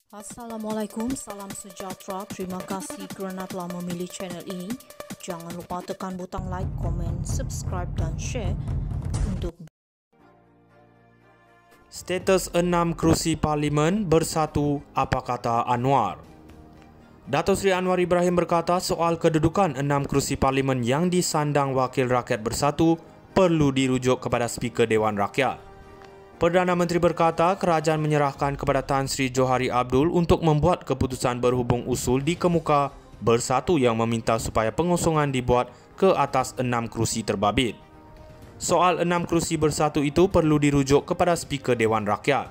Assalamualaikum, salam sejahtera. Terima kasih kerana telah memilih channel ini. Jangan lupa tekan butang like, komen, subscribe dan share untuk Status 6 kerusi Parlimen bersatu, apa kata Anwar? Dato' Seri Anwar Ibrahim berkata soal kedudukan 6 kerusi Parlimen yang disandang Wakil Rakyat Bersatu perlu dirujuk kepada Speaker Dewan Rakyat. Perdana Menteri berkata kerajaan menyerahkan kepada Tan Sri Johari Abdul untuk membuat keputusan berhubung usul dikemuka Bersatu yang meminta supaya pengosongan dibuat ke atas 6 kerusi terbabit. Soal 6 kerusi Bersatu itu perlu dirujuk kepada Speaker Dewan Rakyat.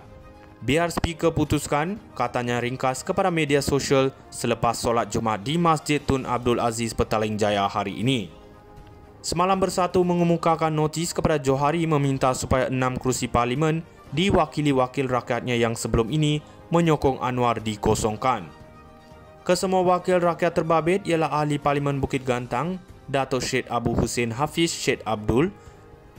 Biar Speaker putuskan, katanya ringkas kepada media sosial selepas solat Jumaat di Masjid Tun Abdul Aziz Petaling Jaya hari ini. Semalam Bersatu mengemukakan notis kepada Johari meminta supaya 6 kerusi Parlimen diwakili wakil rakyatnya yang sebelum ini menyokong Anwar dikosongkan. Kesemua wakil rakyat terbabit ialah Ahli Parlimen Bukit Gantang, Dato' Syed Abu Hussein Hafiz Syed Abdul,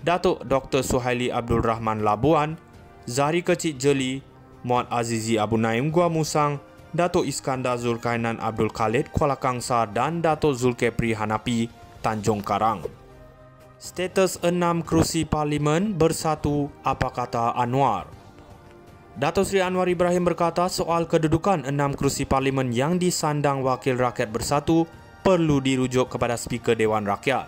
Dato' Dr. Suhaili Abdul Rahman Labuan, Zahri Kecik Jeli, Muhammad Azizi Abu Naim Gua Musang, Dato' Iskandar Zulkainan Abdul Khalid Kuala Kangsar dan Dato' Zulkefli Hanapi Tanjung Karang. Status 6 kerusi Parlimen bersatu, apa kata Anwar? Dato' Seri Anwar Ibrahim berkata soal kedudukan 6 kerusi Parlimen yang disandang Wakil Rakyat Bersatu perlu dirujuk kepada Speaker Dewan Rakyat.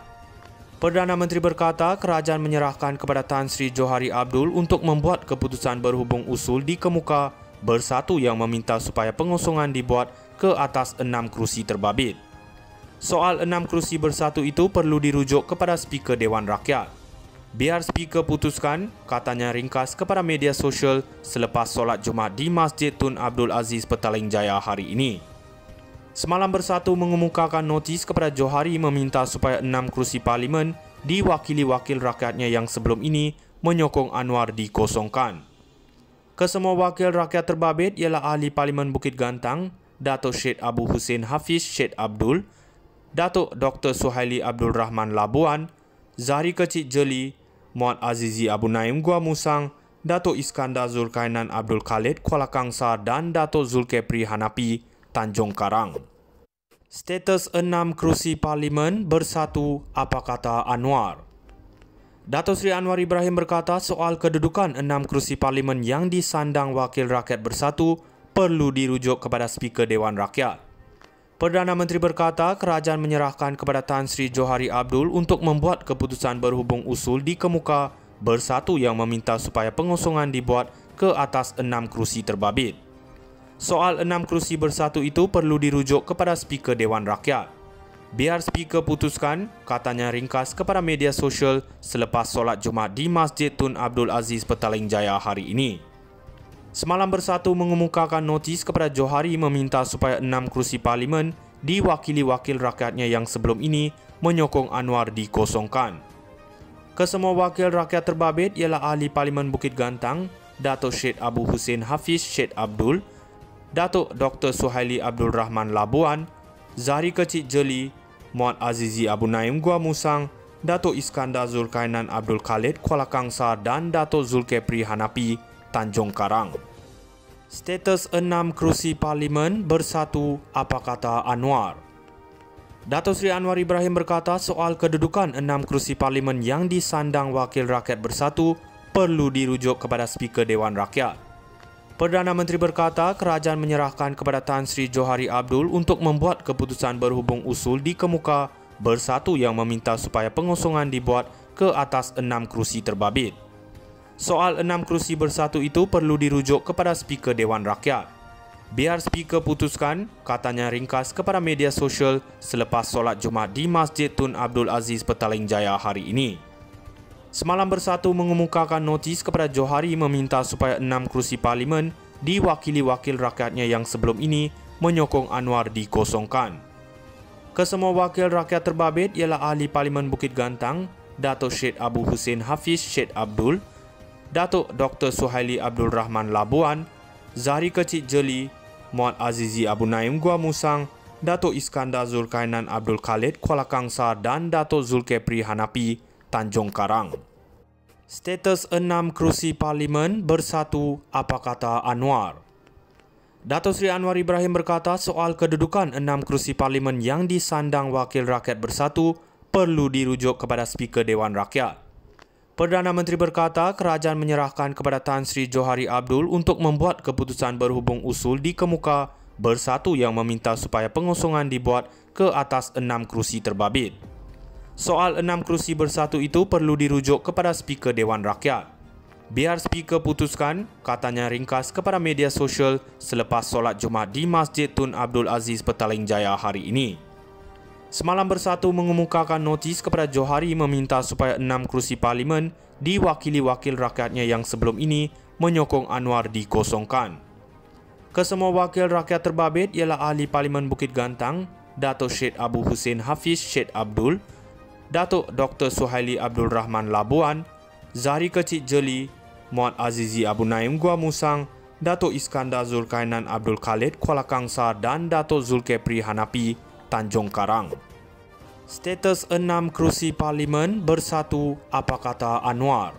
Perdana Menteri berkata kerajaan menyerahkan kepada Tan Sri Johari Abdul untuk membuat keputusan berhubung usul dikemuka Bersatu yang meminta supaya pengosongan dibuat ke atas 6 kerusi terbabit. Soal 6 kerusi Bersatu itu perlu dirujuk kepada Speaker Dewan Rakyat. Biar Speaker putuskan, katanya ringkas kepada media sosial selepas solat Jumaat di Masjid Tun Abdul Aziz Petaling Jaya hari ini. Semalam Bersatu mengemukakan notis kepada Johari meminta supaya 6 kerusi Parlimen diwakili wakil rakyatnya yang sebelum ini menyokong Anwar dikosongkan. Kesemua wakil rakyat terbabit ialah Ahli Parlimen Bukit Gantang, Dato' Syed Abu Hussein Hafiz Syed Abdul, Dato' Dr. Suhaili Abdul Rahman Labuan, Zahri Kecik Jeli, Muhammad Azizi Abu Naim Gua Musang, Dato' Iskandar Zulkainan Abdul Khalid Kuala Kangsar dan Dato' Zulkefli Hanapi Tanjung Karang. Status 6 kerusi Parlimen bersatu, apa kata Anwar? Dato' Seri Anwar Ibrahim berkata soal kedudukan 6 kerusi Parlimen yang disandang Wakil Rakyat Bersatu perlu dirujuk kepada Speaker Dewan Rakyat. Perdana Menteri berkata kerajaan menyerahkan kepada Tan Sri Johari Abdul untuk membuat keputusan berhubung usul dikemuka Bersatu yang meminta supaya pengosongan dibuat ke atas 6 kerusi terbabit. Soal 6 kerusi Bersatu itu perlu dirujuk kepada Speaker Dewan Rakyat. Biar Speaker putuskan, katanya ringkas kepada media sosial selepas solat Jumaat di Masjid Tun Abdul Aziz Petaling Jaya hari ini. Semalam Bersatu mengemukakan notis kepada Johari meminta supaya 6 kerusi Parlimen diwakili wakil rakyatnya yang sebelum ini menyokong Anwar dikosongkan. Kesemua wakil rakyat terbabit ialah Ahli Parlimen Bukit Gantang, Dato' Syed Abu Hussein Hafiz Syed Abdul, Dato' Dr. Suhaili Abdul Rahman Labuan, Zahri Kecik Jeli, Muhammad Azizi Abu Naim Gua Musang, Dato' Iskandar Zulkainan Abdul Khalid Kuala Kangsar dan Dato' Zulkefli Hanapi Tanjung Karang. Status 6 kerusi Parlimen bersatu, apa kata Anwar? Dato' Seri Anwar Ibrahim berkata soal kedudukan 6 kerusi Parlimen yang disandang Wakil Rakyat Bersatu perlu dirujuk kepada Speaker Dewan Rakyat. Perdana Menteri berkata kerajaan menyerahkan kepada Tan Sri Johari Abdul untuk membuat keputusan berhubung usul dikemuka Bersatu yang meminta supaya pengosongan dibuat ke atas 6 kerusi terbabit. Soal 6 kerusi Bersatu itu perlu dirujuk kepada Speaker Dewan Rakyat. Biar Speaker putuskan, katanya ringkas kepada media sosial selepas solat Jumaat di Masjid Tun Abdul Aziz Petaling Jaya hari ini. Semalam Bersatu mengemukakan notis kepada Johari meminta supaya 6 kerusi Parlimen diwakili wakil rakyatnya yang sebelum ini menyokong Anwar dikosongkan. Kesemua wakil rakyat terbabit ialah Ahli Parlimen Bukit Gantang, Dato' Syed Abu Hussein Hafiz Syed Abdul, Dato' Dr. Suhaili Abdul Rahman Labuan, Zahri Kecik Jeli, Muhammad Azizi Abu Naim Gua Musang, Dato' Iskandar Zulkainan Abdul Khalid Kuala Kangsar dan Dato' Zulkefli Hanapi Tanjung Karang. Status 6 kerusi Parlimen bersatu, apa kata Anwar? Dato' Sri Anwar Ibrahim berkata soal kedudukan 6 kerusi parlimen yang disandang Wakil Rakyat Bersatu perlu dirujuk kepada Speaker Dewan Rakyat. Perdana Menteri berkata kerajaan menyerahkan kepada Tan Sri Johari Abdul untuk membuat keputusan berhubung usul di Kemuka Bersatu yang meminta supaya pengosongan dibuat ke atas 6 kerusi terbabit. Soal 6 kerusi bersatu itu perlu dirujuk kepada Speaker Dewan Rakyat. Biar Speaker putuskan, katanya ringkas kepada media sosial selepas solat Jumaat di Masjid Tun Abdul Aziz Petaling Jaya hari ini. Semalam Bersatu mengemukakan notis kepada Johari meminta supaya 6 kerusi parlimen diwakili wakil rakyatnya yang sebelum ini menyokong Anwar dikosongkan. Kesemua wakil rakyat terbabit ialah Ahli Parlimen Bukit Gantang, Dato' Syed Abu Hussein Hafiz Syed Abdul, Dato' Dr. Suhaili Abdul Rahman Labuan, Zahri Kecik Jeli, Muhammad Azizi Abu Naim Gua Musang, Dato' Iskandar Zulkainan Abdul Khalid Kuala Kangsar dan Dato' Zulkefli Hanapi Tanjung Karang. Status 6 kerusi parlimen bersatu, apa kata Anwar?